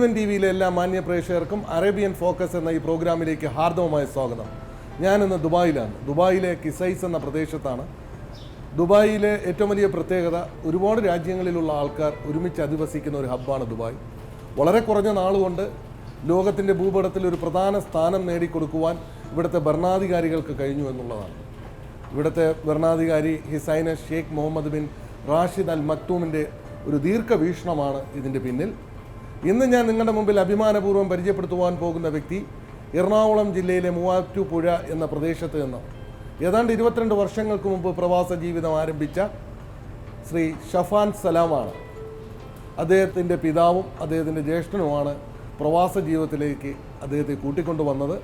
ജീവൻ T വിയിലെ എല്ലാ മാന്യ പ്രേക്ഷകർക്കും അറേബ്യൻ ഫോക്കസ് എന്ന ഈ പ്രോഗ്രാമിലേക്ക് ഹാർദവമായ സ്വാഗതം. ഞാനിന്ന് ദുബായിലാണ്. ദുബായിലെ കിസൈസ് എന്ന പ്രദേശത്താണ്. ദുബായിലെ ഏറ്റവും വലിയ പ്രത്യേകത, ഒരുപാട് രാജ്യങ്ങളിലുള്ള ആൾക്കാർ ഒരുമിച്ച് അധിവസിക്കുന്ന ഒരു ഹബ്ബാണ് ദുബായ്. വളരെ കുറഞ്ഞ നാളുകൊണ്ട് ലോകത്തിൻ്റെ ഭൂപടത്തിൽ ഒരു പ്രധാന സ്ഥാനം നേടിക്കൊടുക്കുവാൻ ഇവിടുത്തെ ഭരണാധികാരികൾക്ക് കഴിഞ്ഞു എന്നുള്ളതാണ്. ഇവിടുത്തെ ഭരണാധികാരി His Highness Sheikh Mohammed bin Rashid Al മക്തൂമിൻ്റെ ഒരു ദീർഘവീക്ഷണമാണ് ഇതിൻ്റെ പിന്നിൽ. ഇന്ന് ഞാൻ നിങ്ങളുടെ മുമ്പിൽ അഭിമാനപൂർവ്വം പരിചയപ്പെടുത്തുവാൻ പോകുന്ന വ്യക്തി എറണാകുളം ജില്ലയിലെ മൂവാറ്റുപുഴ എന്ന പ്രദേശത്ത് നിന്ന് ഏതാണ്ട് 22 വർഷങ്ങൾക്ക് മുമ്പ് പ്രവാസ ജീവിതം ആരംഭിച്ച ശ്രീ ഷഫാൻ സലാമാണ്. അദ്ദേഹത്തിൻ്റെ പിതാവും അദ്ദേഹത്തിൻ്റെ ജ്യേഷ്ഠനുമാണ് പ്രവാസ ജീവിതത്തിലേക്ക് അദ്ദേഹത്തെ കൂട്ടിക്കൊണ്ടുവന്നത്.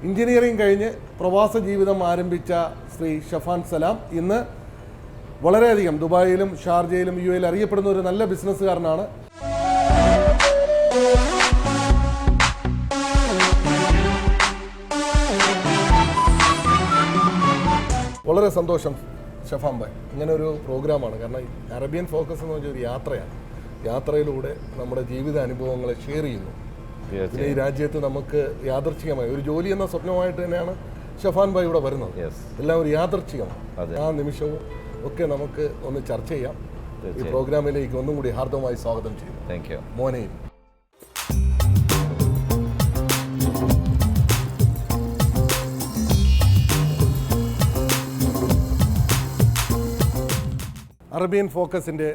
എഞ്ചിനീയറിംഗ് കഴിഞ്ഞ് പ്രവാസ ജീവിതം ആരംഭിച്ച ശ്രീ ഷഫാൻ സലാം ഇന്ന് വളരെയധികം ദുബായിലും ഷാർജയിലും UAE അറിയപ്പെടുന്ന ഒരു നല്ല ബിസിനസ്സുകാരനാണ്. വളരെ സന്തോഷം ഷഫാൻ ഭായ്, ഇങ്ങനെ ഒരു പ്രോഗ്രാമാണ്. കാരണം അറേബ്യൻ ഫോക്കസ് എന്ന് പറഞ്ഞൊരു യാത്രയാണ്. യാത്രയിലൂടെ നമ്മുടെ ജീവിത അനുഭവങ്ങളെ ഷെയർ ചെയ്യുന്നു. പിന്നെ ഈ രാജ്യത്ത് നമുക്ക് യാദർച്ഛികമായി ഒരു ജോലി എന്ന സ്വപ്നമായിട്ട് തന്നെയാണ് ഷഫാൻ ഭായ് ഇവിടെ വരുന്നത്. എല്ലാം ഒരു യാദർച്ഛികമാണ്. ആ നിമിഷവും ഒക്കെ നമുക്ക് ഒന്ന് ചർച്ച ചെയ്യാം. ഈ പ്രോഗ്രാമിലേക്ക് ഒന്നും കൂടി ഹാർദവമായി സ്വാഗതം ചെയ്യുന്നു. താങ്ക് യു മോനെയും. അറേബ്യൻ ഫോക്കസിൻ്റെ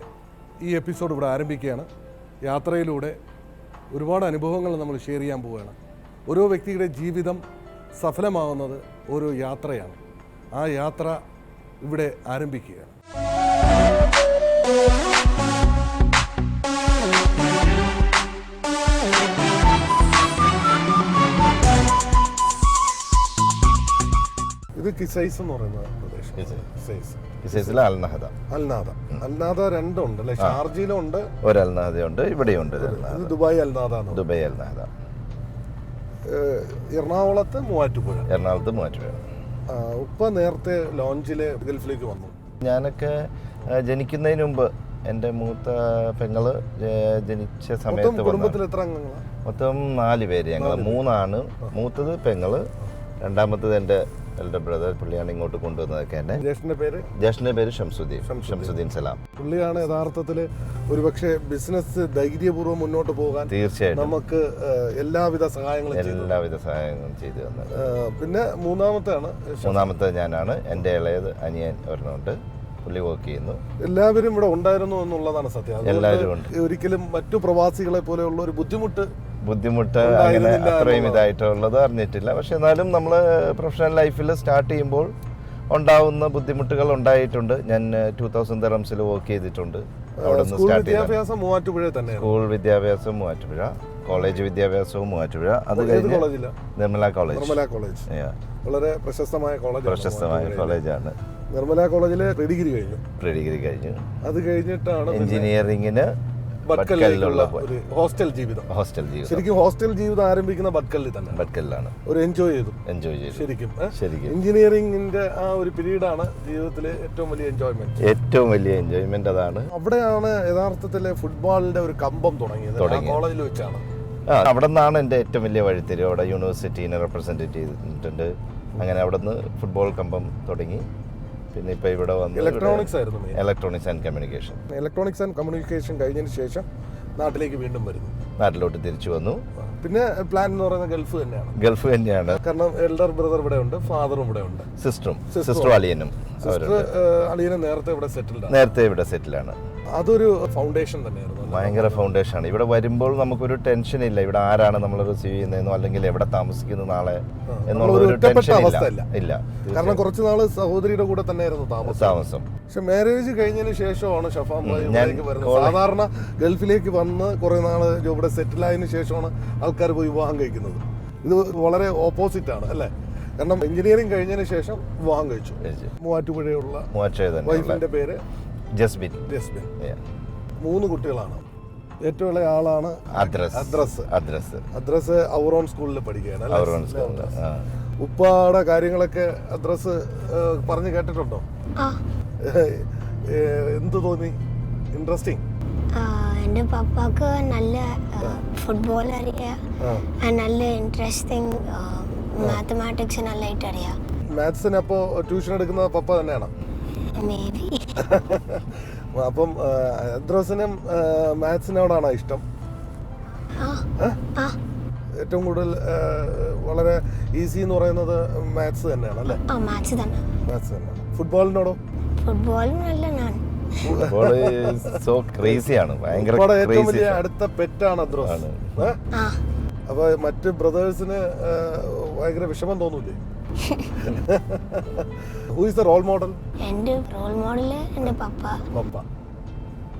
ഈ എപ്പിസോഡ് ഇവിടെ ആരംഭിക്കുകയാണ്. യാത്രയിലൂടെ ഒരുപാട് അനുഭവങ്ങൾ നമ്മൾ ഷെയർ ചെയ്യാൻ പോവുകയാണ്. ഓരോ വ്യക്തിയുടെ ജീവിതം സഫലമാകുന്നത് ഓരോ യാത്രയാണ്. ആ യാത്ര ഇവിടെ ആരംഭിക്കുകയാണ്. ഇത് കിസൈസ് എന്ന് പറയുന്ന പ്രദേശം. അൽനാദ രണ്ടുണ്ട് അല്ലെ? ഷാർജയിലും ഉണ്ട്, ഒരു അൽനാദയുണ്ട്, ഇവിടെയുണ്ട്. Dubai Al Nahda. Dubai Al Nahda. എറണാകുളത്ത് മൂവാറ്റുപുഴ. ഉപ്പ നേരത്തെ ലോഞ്ചില് ഗൾഫിലേക്ക് വന്നു. ഞാനൊക്കെ ജനിക്കുന്നതിന് മുമ്പ് എൻ്റെ മൂത്ത പെങ്ങള് ജനിച്ച സമയത്ത് കുടുംബത്തിൽ എത്ര അംഗങ്ങളാണ്? മൊത്തം 4 പേര്. ഞങ്ങൾ 3 ആണ്. മൂത്തത് പെങ്ങള്, രണ്ടാമത്തത് എൻ്റെ എൽഡർ ബ്രദർ. പുള്ളിയാണ് ഇങ്ങോട്ട് കൊണ്ടുവന്നതൊക്കെ. എൻ്റെ ജ്യേഷ്ഠൻ്റെ പേര് ഷംസുദ്ദീൻ സലാം. പുള്ളിയാണ് യഥാർത്ഥത്തിൽ ഒരുപക്ഷെ ബിസിനസ് ധൈര്യപൂർവ്വം മുന്നോട്ട് പോകാൻ തീർച്ചയായിട്ടും നമുക്ക് എല്ലാവിധ സഹായങ്ങളും ചെയ്തു തന്നത്. പിന്നെ മൂന്നാമത്തെ ഞാനാണ്. എൻ്റെ ഇളയത് അനിയൻ ഒരെണ്ണമുണ്ട്, പുള്ളി വർക്ക് ചെയ്യുന്നു. എല്ലാവരും ഇവിടെ ഉണ്ടായിരുന്നു എന്നുള്ളതാണ് സത്യം. എല്ലാവരും ഉണ്ട്. ഒരിക്കലും മറ്റു പ്രവാസികളെ പോലെയുള്ള ഒരു ബുദ്ധിമുട്ട് അങ്ങനെ അത്രയും ഇതായിട്ടുള്ളത് അറിഞ്ഞിട്ടില്ല. പക്ഷെ എന്നാലും നമ്മൾ പ്രൊഫഷണൽ ലൈഫിൽ സ്റ്റാർട്ട് ചെയ്യുമ്പോൾ ഉണ്ടാവുന്ന ബുദ്ധിമുട്ടുകൾ ഉണ്ടായിട്ടുണ്ട്. ഞാൻ 2000 ദിറംസിൽ വർക്ക് ചെയ്തിട്ടുണ്ട്. അവിടെ നിന്ന് സ്റ്റാർട്ട് ചെയ്തു. സ്കൂൾ വിദ്യാഭ്യാസം മൂവാറ്റുപുഴ, കോളേജ് വിദ്യാഭ്യാസവും മൂവാറ്റുപുഴ. അത് കഴിഞ്ഞ് നിർമ്മല കോളേജ്. വളരെ പ്രശസ്തമായ കോളേജാണ്. നിർമ്മല കോളേജില് പ്രീ ഡിഗ്രി കഴിഞ്ഞു. അത് കഴിഞ്ഞിട്ടാണ് എഞ്ചിനീയറിംഗിന് ഹോസ്റ്റൽ ജീവിതം. ശരിക്കും ഹോസ്റ്റൽ ജീവിതം ആരംഭിക്കുന്ന ബത്കലിലാണ്. ഒരു എൻജോയ് ചെയ്തു ശരിക്കും. എഞ്ചിനീയറിംഗിന്റെ ആ ഒരു പീരീഡാണ് ജീവിതത്തിലെ ഏറ്റവും വലിയ എൻജോയ്മെന്റ്. അതാണ് അവിടെയാണ് യഥാർത്ഥത്തിലെ ഫുട്ബോളിന്റെ ഒരു കമ്പം തുടങ്ങിയത്. കോളേജിൽ വെച്ചാണ്. അവിടെ നിന്നാണ് എൻ്റെ ഏറ്റവും വലിയ വഴിത്തിരി. അവിടെ യൂണിവേഴ്സിറ്റീനെ റെപ്രസെന്റ് ചെയ്തിട്ടുണ്ട്. അങ്ങനെ അവിടെ നിന്ന് ഫുട്ബോൾ കമ്പം തുടങ്ങി. പിന്നെ ഇപ്പൊ ഇവിടെ വന്ന് ഇലക്ട്രോണിക്സ് ആൻഡ് കമ്മ്യൂണിക്കേഷൻ കഴിഞ്ഞതിന് ശേഷം നാട്ടിലേക്ക് വീണ്ടും വരുന്നു. നാട്ടിലോട്ട് തിരിച്ചു വന്നു. പിന്നെ പ്ലാൻ എന്ന് പറയുന്നത് ഗൾഫ് തന്നെയാണ്. കാരണം എൽഡർ ബ്രദർ ഇവിടെ ഉണ്ട്, ഫാദറും ഇവിടെ ഉണ്ട്, സിസ്റ്ററും അളിയനും. അളിയനും നേരത്തെ ഇവിടെ സെറ്റിലാണ്. അതൊരു ഫൗണ്ടേഷൻ തന്നെയായിരുന്നു. ഭയങ്കര ഫൗണ്ടേഷനാണ്. ഇവിടെ വരുമ്പോൾ നമുക്കൊരു ടെൻഷൻ ഇല്ല. ഇവിടെ ആരാണ് നമ്മൾ റിസീവ് ചെയ്യുന്നതെന്നോ അല്ലെങ്കിൽ എവിടെ താമസിക്കുന്നു നാളെ എന്നുള്ളൊരു ടെൻഷൻ ഇല്ല. കാരണം കുറച്ച് നാള് സഹോദരിയുടെ കൂടെ തന്നെയായിരുന്നു താമസം. പക്ഷെ മാരേജ് കഴിഞ്ഞതിന് ശേഷമാണ് ഷഫാൻ ഭായ് വരുന്നത്. സാധാരണ ഗൾഫിലേക്ക് വന്ന് കുറെ നാള് ഇവിടെ സെറ്റിൽ ആയതിനു ശേഷമാണ് ആൾക്കാർ പോയി വിവാഹം കഴിക്കുന്നത്. ഇത് വളരെ ഓപ്പോസിറ്റ് ആണ് അല്ലേ? കാരണം എഞ്ചിനീയറിംഗ് കഴിഞ്ഞതിന് ശേഷം വിവാഹം കഴിച്ചു. മൂവാറ്റുപുഴയുള്ള വൈഫിന്റെ പേര് ജസ്ബിൻ. 3 കുട്ടികളാണ്. ഏറ്റവും ഇളയ ആളാണ് അദ്രസ്. ഔറോൺ സ്കൂളിൽ പഠിക്കുകയാണ്. ഉപ്പാടെ കാര്യങ്ങളൊക്കെ അദ്രസ് പറഞ്ഞു കേട്ടിട്ടുണ്ടോ? എന്ത് തോന്നി? ഇൻട്രസ്റ്റിംഗ്. എൻ്റെ പപ്പാക്ക് നല്ല ഫുട്ബോൾ അറിയാം, നല്ല ഇൻട്രസ്റ്റിംഗ് മാത്തമാറ്റിക്സ് നല്ലതായിട്ട് അറിയാം. മാത്സിന് അപ്പോൾ ട്യൂഷൻ എടുക്കുന്ന പപ്പ തന്നെയാണ്. May be. അപ്പം അദ്രോസിനും മാത്സിനോടാണോ ഇഷ്ടം? ഏറ്റവും കൂടുതൽ വളരെ ഈസി എന്ന് പറയുന്നത് മാത്സ് തന്നെയാണ് അല്ലേ? മാത്സ് തന്നെ. മാത്സ് തന്നെയാണ്. ഫുട്ബോളിനോടോ? ഫുട്ബോളും നല്ല ഞാൻ. ഏറ്റവും വലിയ അടുത്ത പെറ്റാണ് അദ്രോസ്. അപ്പൊ മറ്റ് ബ്രദേഴ്സിന് ഭയങ്കര വിഷമം തോന്നൂലേ? Who is the role model? എൻ്റെ റോൾ മോഡൽ എൻ്റെ പപ്പ. പപ്പ,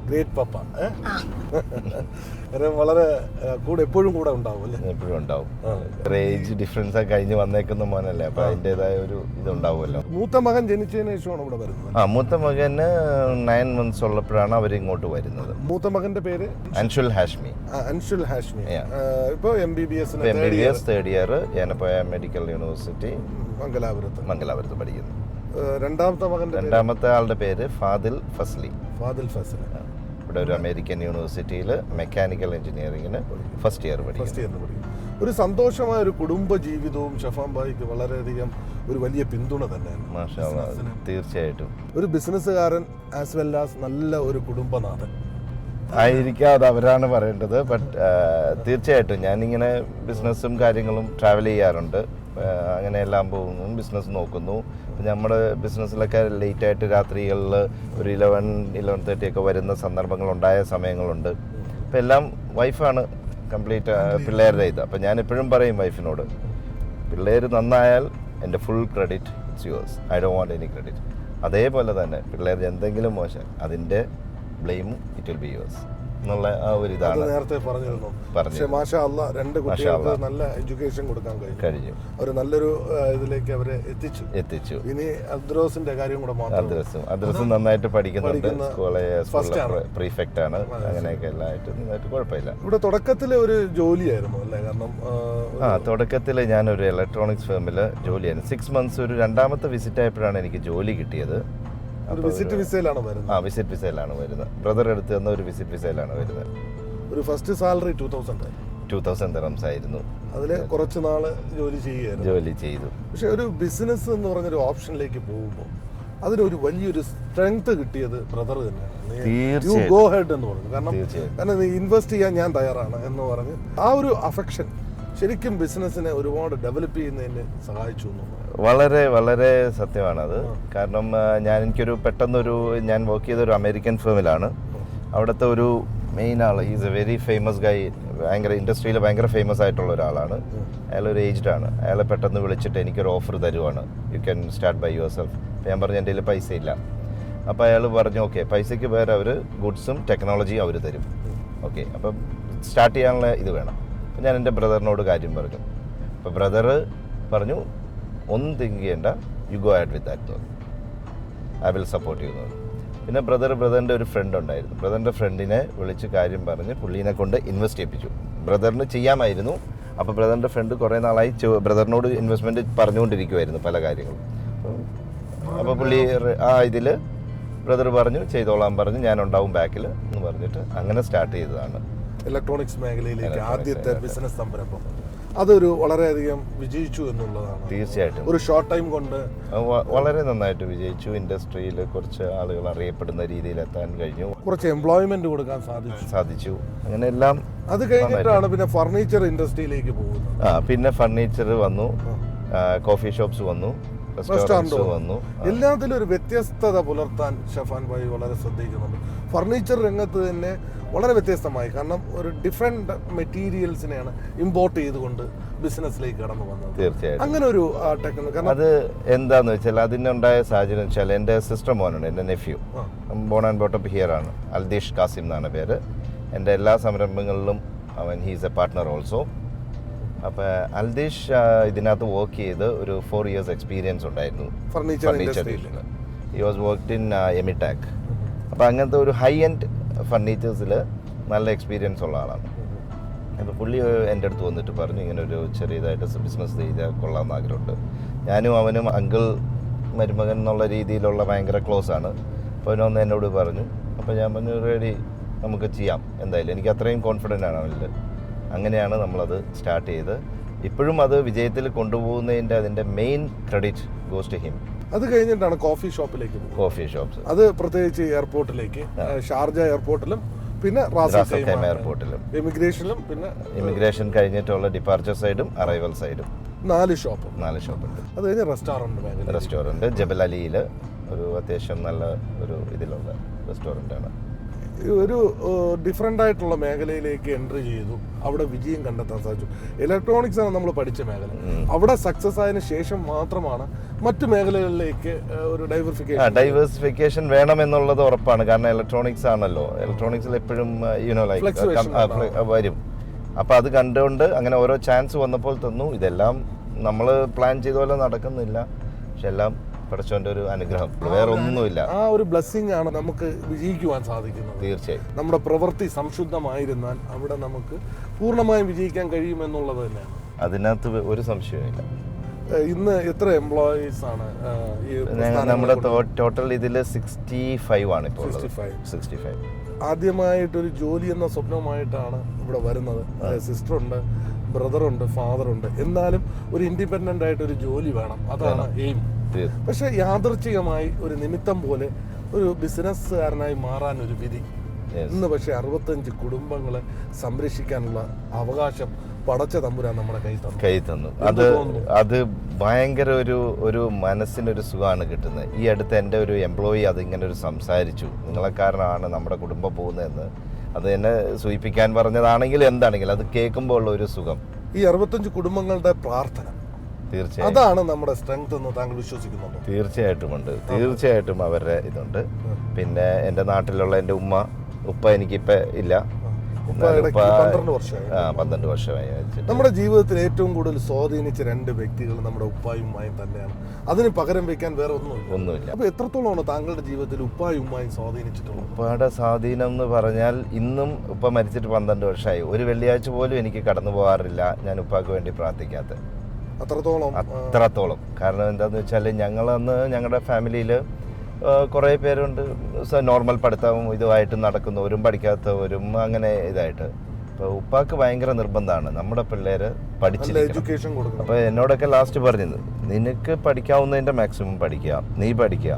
ഗ്രേറ്റ് പപ്പ. വളരെ കൂടെ എപ്പോഴും കൂടെ ഉണ്ടാവും അല്ലേ? എപ്പോഴും ഉണ്ടാവും. ഏജ് ഡിഫറൻസ് കഴിഞ്ഞ് വന്നേക്കുന്ന മോനല്ലേ, അപ്പൊ അതിൻ്റെതായ ഒരു ഇതുണ്ടാവുമല്ലോ. മൂത്ത മകൻ ജനിച്ചതിന് ശേഷമാണ് ഇവിടെ വരുന്നത്. മൂത്ത മകന് 9 months ഉള്ളപ്പോഴാണ് അവർ ഇങ്ങോട്ട് വരുന്നത്. മൂത്ത മകന്റെ പേര് അൻഷുൽ ഹാഷ്മി. അൻഷുൽ ഹാഷ്മി. ഇപ്പൊ MBBS തേർഡ് ഇയർ ഞാനിപ്പോയ മെഡിക്കൽ യൂണിവേഴ്സിറ്റി മംഗലാപുരത്ത് പഠിക്കുന്നു. രണ്ടാമത്തെ ആളുടെ പേര് ഫാദിൽ ഫസ്ലി. ഇവിടെ ഒരു അമേരിക്കൻ യൂണിവേഴ്സിറ്റിയിൽ മെക്കാനിക്കൽ എഞ്ചിനീയറിംഗിന് ഫസ്റ്റ് ഇയർ പഠിക്കുന്നു. ഒരു സന്തോഷമായ ഒരു കുടുംബ ജീവിതവും ഷഫാൻ ഭായിക്ക് വളരെയധികം ഒരു വലിയ പിന്തുണ തന്നെയാണ്. മാഷാ അല്ലാഹ്, തീർച്ചയായിട്ടും. ഒരു ബിസിനസ്സുകാരൻ ആസ് വെൽ ആസ് നല്ല ഒരു കുടുംബനാഥൻ ആയിരിക്കാതെ അവരാണ് പറയേണ്ടത്. ബട്ട് തീർച്ചയായിട്ടും ഞാനിങ്ങനെ ബിസിനസ്സും കാര്യങ്ങളും ട്രാവൽ ചെയ്യാറുണ്ട്. അങ്ങനെ എല്ലാം പോകുന്നു, ബിസിനസ് നോക്കുന്നു. നമ്മുടെ ബിസിനസ്സിലൊക്കെ ലേറ്റായിട്ട് രാത്രികളിൽ ഒരു 11-11:30 ഒക്കെ വരുന്ന സന്ദർഭങ്ങളുണ്ടായ സമയങ്ങളുണ്ട്. അപ്പം എല്ലാം വൈഫാണ് കംപ്ലീറ്റ് പിള്ളേരുടെ ഇത്. അപ്പം ഞാൻ എപ്പോഴും പറയും വൈഫിനോട്, പിള്ളേർ നന്നായാൽ എൻ്റെ full credit it's yours, I don't want any credit. അതേപോലെ തന്നെ പിള്ളേർ എന്തെങ്കിലും മോശം അതിൻ്റെ ബ്ലെയിമും ഇറ്റ് വിൽ ബി യുവേഴ്സ് എന്നുള്ള ആ ഒരു ഇതാണ് നേരത്തെ പറഞ്ഞിരുന്നു. പക്ഷേ മാഷാ അല്ലാഹ് രണ്ട് കുട്ടികൾക്ക് നല്ല എഡ്യൂക്കേഷൻ കൊടുക്കാൻ കഴിഞ്ഞു. അവർ നല്ലൊരു ഇതിലേക്ക് അവരെ എത്തിച്ചു. ഇനി അദ്രോസിന്റെ കാര്യം കൂടെ മാത്രം. അദ്രസും നന്നായിട്ട് പഠിക്കുന്നുണ്ട്. സ്കൂളിലെ പ്രീഫെക്റ്റ് ആണ്. അങ്ങനെയൊക്കെ എല്ലായിട്ട് നന്നായിട്ട് കുഴപ്പമില്ല. ഇവിടെ തുടക്കത്തിലെ ഒരു ജോലിയായിരുന്നു അല്ലേ? കാരണം തുടക്കത്തിൽ ഞാനൊരു ഇലക്ട്രോണിക്സ് ഫേമിൽ ജോലിയായിരുന്നു. 6 months. ഒരു രണ്ടാമത്തെ വിസിറ്റ് ആയപ്പോഴാണ് എനിക്ക് ജോലി കിട്ടിയത്. വിസിറ്റ് വിസയിലാണ് വരുന്നത്. ബ്രദർ എടുത്ത് തന്ന ഒരു വിസിറ്റ് വിസയിലാണ് വരുന്നത്. ഒരു ഫസ്റ്റ് സാലറി 2000 dirhams ആയിരുന്നു. അതില് കുറച്ച് നാള് ജോലി ചെയ്തു. പക്ഷെ ഒരു ബിസിനസ് എന്ന് പറഞ്ഞൊരു ഓപ്ഷനിലേക്ക് പോകുമ്പോൾ അതിനൊരു വലിയൊരു സ്ട്രെങ്ത് കിട്ടിയത് ബ്രദർ തന്നെയാണ്. യു ഗോ ഹെഡ് എന്ന് പറഞ്ഞു. കാരണം നീ ഇൻവെസ്റ്റ് ചെയ്യാൻ ഞാൻ തയ്യാറാണ് എന്ന് പറഞ്ഞ് ആ ഒരു അഫെക്ഷൻ ശരിക്കും ബിസിനസ്സിനെ ഒരുപാട് ഡെവലപ്പ് ചെയ്യുന്നതിന് സഹായിച്ചു. വളരെ വളരെ സത്യമാണത്. കാരണം എനിക്കൊരു പെട്ടെന്നൊരു ഞാൻ വർക്ക് ചെയ്ത ഒരു അമേരിക്കൻ ഫേമിലാണ്. അവിടുത്തെ ഒരു മെയിൻ ആൾ, is a very famous guy, ഭയങ്കര ഇൻഡസ്ട്രിയിൽ ഭയങ്കര ഫേമസ് ആയിട്ടുള്ള ഒരാളാണ്. അയാളൊരു ഏജ്ഡ് ആണ്. അയാളെ പെട്ടെന്ന് വിളിച്ചിട്ട് എനിക്കൊരു ഓഫർ തരുവാണ്, you can start by yourself. ഞാൻ പറഞ്ഞു എൻ്റെ കയ്യിൽ പൈസ ഇല്ല. അപ്പോൾ അയാൾ പറഞ്ഞു ഓക്കെ, പൈസയ്ക്ക് പേര് അവർ ഗുഡ്സും ടെക്നോളജിയും അവർ തരും. ഓക്കെ, അപ്പം സ്റ്റാർട്ട് ചെയ്യാനുള്ള ഇത് വേണം. അപ്പം ഞാൻ എൻ്റെ ബ്രദറിനോട് കാര്യം പറഞ്ഞു. അപ്പോൾ ബ്രദർ പറഞ്ഞു ഒന്നും തിങ്ക് ചെയ്യേണ്ട, you go add with that, I will support you. പിന്നെ ബ്രദറിൻ്റെ ഒരു ഫ്രണ്ട് ഉണ്ടായിരുന്നു. ബ്രദറിൻ്റെ ഫ്രണ്ടിനെ വിളിച്ച് കാര്യം പറഞ്ഞ് പുള്ളീനെ കൊണ്ട് ഇൻവെസ്റ്റ് ചെയ്യിപ്പിച്ചു. ബ്രദറിന് ചെയ്യാമായിരുന്നു. അപ്പോൾ ബ്രദറിൻ്റെ ഫ്രണ്ട് കുറേ നാളായി ബ്രദറിനോട് ഇൻവെസ്റ്റ്മെൻറ്റ് പറഞ്ഞുകൊണ്ടിരിക്കുമായിരുന്നു പല കാര്യങ്ങളും. അപ്പോൾ പുള്ളി ഇതിൽ ബ്രദർ പറഞ്ഞു ചെയ്തോളാൻ പറഞ്ഞു, ഞാനുണ്ടാവും ബാക്കിൽ എന്ന് പറഞ്ഞിട്ട് അങ്ങനെ സ്റ്റാർട്ട് ചെയ്തതാണ് ഇലക്ട്രോണിക്സ് മേഖലയിലേക്ക് ആദ്യത്തെ ബിസിനസ് സംരംഭം. അതൊരു വളരെയധികം വിജയിച്ചു എന്നുള്ളതാണ്. തീർച്ചയായിട്ടും ഒരു ഷോർട്ട് ടൈം കൊണ്ട് വളരെ നന്നായിട്ട് വിജയിച്ചു. ഇൻഡസ്ട്രിയിൽ കുറച്ച് ആളുകൾ അറിയപ്പെടുന്ന രീതിയിൽ എത്താൻ കഴിഞ്ഞു. കുറച്ച് എംപ്ലോയ്മെന്റ് കൊടുക്കാൻ സാധിച്ചു. അങ്ങനെ എല്ലാം. അത് കഴിഞ്ഞിട്ടാണ് പിന്നെ ഫർണിച്ചർ ഇൻഡസ്ട്രിയിലേക്ക് പോകുന്നത്. പിന്നെ ഫർണിച്ചർ വന്നു, കോഫി ഷോപ്സ് വന്നു, റെസ്റ്റോറൻറ്റ്സ് വന്നു. എല്ലാത്തിലും ഒരു വ്യത്യസ്തത പുലർത്താൻ ഷഫാൻ ഭായി വളരെ ശ്രദ്ധിക്കുന്നുണ്ട്. ഫർണിച്ചർ രംഗത്ത് തന്നെ വളരെ വ്യത്യസ്തമായി. കാരണം ഒരു ഡിഫറെന്റ് മെറ്റീരിയൽസിനെയാണ് ഇമ്പോർട്ട് ചെയ്തുകൊണ്ട് ബിസിനസ്സിലേക്ക് കടന്നു വന്നത്. തീർച്ചയായിട്ടും അങ്ങനെ ഒരു ടെക്നിക്. അത് എന്താന്ന് വെച്ചാൽ അതിനുണ്ടായ സാഹചര്യം വെച്ചാൽ എൻ്റെ സിസ്റ്റർ മോനുണ്ട്, എൻ്റെ nephew, born and brought up here ആണ്. അൽദീഷ് കാസിം എന്നാണ് പേര്. എൻ്റെ എല്ലാ സംരംഭങ്ങളിലും ഹീസ് എ പാർട്ട്ണർ ഓൾസോ. അപ്പോൾ അൽദീഷ് ഇതിനകത്ത് വർക്ക് ചെയ്ത് ഒരു 4 years എക്സ്പീരിയൻസ് ഉണ്ടായിരുന്നു ഫർണിച്ചറിൽ. He was worked in Emitac. അപ്പോൾ അങ്ങനത്തെ ഒരു ഹൈ എൻഡ് ഫർണിച്ചേഴ്സിൽ നല്ല എക്സ്പീരിയൻസ് ഉള്ള ആളാണ്. അപ്പോൾ പുള്ളി എൻ്റെ അടുത്ത് വന്നിട്ട് പറഞ്ഞു ഇങ്ങനെ ഒരു ചെറിയതായിട്ട് ബിസിനസ് ചെയ്താൽ കൊള്ളാമെന്ന് ആഗ്രഹമുണ്ട്. ഞാനും അവനും അങ്കിൾ മരുമകൻ എന്നുള്ള രീതിയിലുള്ള ഭയങ്കര ക്ലോസ് ആണ്. അപ്പോൾ അവനൊന്ന് എന്നോട് പറഞ്ഞു. അപ്പോൾ ഞാൻ പറഞ്ഞു റെഡി, നമുക്ക് ചെയ്യാം എന്തായാലും. എനിക്ക് അത്രയും കോൺഫിഡൻ്റ് ആണ് അതിൽ. അങ്ങനെയാണ് നമ്മളത് സ്റ്റാർട്ട് ചെയ്ത്. ഇപ്പോഴും അത് വിജയത്തിൽ കൊണ്ടുപോകുന്നതിൻ്റെ അതിൻ്റെ main credit goes to him. അത് കഴിഞ്ഞിട്ടാണ് കോഫി ഷോപ്പിലേക്ക് പോകുന്നത്. കോഫി ഷോപ്സ് അത് പ്രത്യേകിച്ച് എയർപോർട്ടിലേക്ക്, ഷാർജ എയർപോർട്ടിലും പിന്നെ റാസ് അൽ ഖൈമ എയർപോർട്ടിലും ഇമിഗ്രേഷനിലും പിന്നെ ഇമിഗ്രേഷൻ കഴിഞ്ഞിട്ടുള്ള ഡിപ്പാർച്ചർ സൈഡും അറൈവൽ സൈഡും 4 ഷോപ്പ്. 4 ഷോപ്പുണ്ട്. അത് കഴിഞ്ഞ് റെസ്റ്റോറൻറ്റ് റെസ്റ്റോറൻറ്റ് ജബൽ അലിയിൽ ഒരു അത്യാവശ്യം നല്ല ഒരു ഇതിലുള്ള റെസ്റ്റോറൻ്റാണ്. ഒരു ഡിഫറെൻ്റ് ആയിട്ടുള്ള മേഖലയിലേക്ക് എൻട്രി ചെയ്തു, അവിടെ വിജയം കണ്ടെത്താൻ സാധിച്ചു. ഇലക്ട്രോണിക്സ് ആണ് നമ്മൾ പഠിച്ച മേഖല. അവിടെ സക്സസ് ആയതിനു ശേഷം മാത്രമാണ് മറ്റു മേഖലകളിലേക്ക് ഒരു ഡൈവേഴ്സിഫിക്കേഷൻ വേണമെന്നുള്ളത് ഉറപ്പാണ്. കാരണം ഇലക്ട്രോണിക്സ് ആണല്ലോ, ഇലക്ട്രോണിക്സിൽ എപ്പോഴും വരും. അപ്പോൾ അത് കണ്ടുകൊണ്ട് അങ്ങനെ ഓരോ ചാൻസ് വന്നപ്പോൾ തന്നു. ഇതെല്ലാം നമ്മൾ പ്ലാൻ ചെയ്ത പോലെ നടക്കുന്നില്ല, പക്ഷെ എല്ലാം പഠിച്ചോന്റെ ഒരു അനുഗ്രഹം, വേറെ ഒന്നുമില്ല. ആ ഒരു ബ്ലെസ്സിങ് ആണ് നമുക്ക് വിജയിക്കുവാൻ സാധിക്കുന്നത്. തീർച്ചയായും നമ്മുടെ പ്രവൃത്തി സംശുദ്ധമായിരുന്നാൽ അവിടെ നമുക്ക് പൂർണ്ണമായും വിജയിക്കാൻ കഴിയുമെന്നുള്ളത് തന്നെയാണ്. അതിനകത്ത് ഒരു സംശയമില്ല. ഇന്ന് എത്ര എംപ്ലോയീസ് ആണ് നമ്മുടെ ടോട്ടൽ ഇതിൽ 65 ആണ് ഇപ്പോൾ. 65. ആദ്യമായിട്ടൊരു ജോലി എന്ന സ്വപ്നവുമായിട്ടാണ് ഇവിടെ വരുന്നത്. സിസ്റ്ററുണ്ട്, ബ്രദറുണ്ട്, ഫാദറുണ്ട്. എന്നാലും ഒരു ഇൻഡിപെൻഡൻ്റ് ആയിട്ട് ഒരു ജോലി വേണം, അതാണ് എയിം. പക്ഷെ യാദൃച്ഛികമായി ഒരു നിമിത്തം പോലെ ഒരു ബിസിനസ്സുകാരനായി മാറാൻ ഒരു വിധി. ഇന്ന് പക്ഷെ 65 കുടുംബങ്ങളെ സംരക്ഷിക്കാനുള്ള അവകാശം പടച്ച തമ്പുരാൻ നമ്മുടെ കൈ തന്നു. അത് ഭയങ്കര ഒരു മനസ്സിനൊരു സുഖമാണ് കിട്ടുന്നത്. ഈ അടുത്ത് എൻ്റെ ഒരു എംപ്ലോയി അതിങ്ങനെ ഒരു സംസാരിച്ചു, നിങ്ങളെ കാരണമാണ് നമ്മുടെ കുടുംബം പോകുന്നതെന്ന്. അത് എന്നെ സൂചിപ്പിക്കാൻ പറഞ്ഞതാണെങ്കിലും എന്താണെങ്കിലും അത് കേൾക്കുമ്പോൾ ഉള്ള ഒരു സുഖം, ഈ 65 കുടുംബങ്ങളുടെ പ്രാർത്ഥന, തീർച്ചയായും അതാണ് നമ്മുടെ സ്ട്രെങ്ത് എന്ന് താങ്കൾ വിശ്വസിക്കുന്നുണ്ടോ? തീർച്ചയായിട്ടും ഉണ്ട്, തീർച്ചയായിട്ടും അവരുടെ ഇതുണ്ട്. പിന്നെ എൻ്റെ നാട്ടിലുള്ള എൻ്റെ ഉപ്പ എനിക്കിപ്പോൾ ഇല്ല, 12 വർഷമായി. നമ്മുടെ ജീവിതത്തിൽ ഏറ്റവും കൂടുതൽ സ്വാധീനിച്ച 2 വ്യക്തികൾ നമ്മുടെ ഉപ്പായും ഉമ്മായും തന്നെയാണ്. അതിന് പകരം വെക്കാൻ വേറെ ഒന്നുമില്ല. അപ്പൊ എത്രത്തോളമാണ് താങ്കളുടെ ജീവിതത്തിൽ ഉപ്പായും ഉമ്മായും സ്വാധീനിച്ചിട്ടുള്ളത്? ഉപ്പയുടെ സ്വാധീനം എന്ന് പറഞ്ഞാൽ ഇന്നും ഉപ്പ മരിച്ചിട്ട് 12 വർഷമായി. ഒരു വെള്ളിയാഴ്ച പോലും എനിക്ക് കടന്നു പോകാറില്ല ഞാൻ ഉപ്പാക്ക് വേണ്ടി പ്രാർത്ഥിക്കാത്ത. അത്രത്തോളം. കാരണം എന്താണെന്ന് വെച്ചാൽ ഞങ്ങളന്ന് ഞങ്ങളുടെ ഫാമിലിയിൽ കുറേ പേരുണ്ട്, നോർമൽ പഠിത്തവും ഇതുമായിട്ട് നടക്കുന്നവരും പഠിക്കാത്തവരും അങ്ങനെ ഇതായിട്ട്. അപ്പോൾ ഉപ്പാക്ക് ഭയങ്കര നിർബന്ധമാണ് നമ്മുടെ പിള്ളേര് പഠിച്ചിരിക്കണം. അപ്പോൾ എന്നോടൊക്കെ ലാസ്റ്റ് പറഞ്ഞത്, നിനക്ക് പഠിക്കാവുന്നതിൻ്റെ മാക്സിമം പഠിക്കുക, നീ പഠിക്കുക,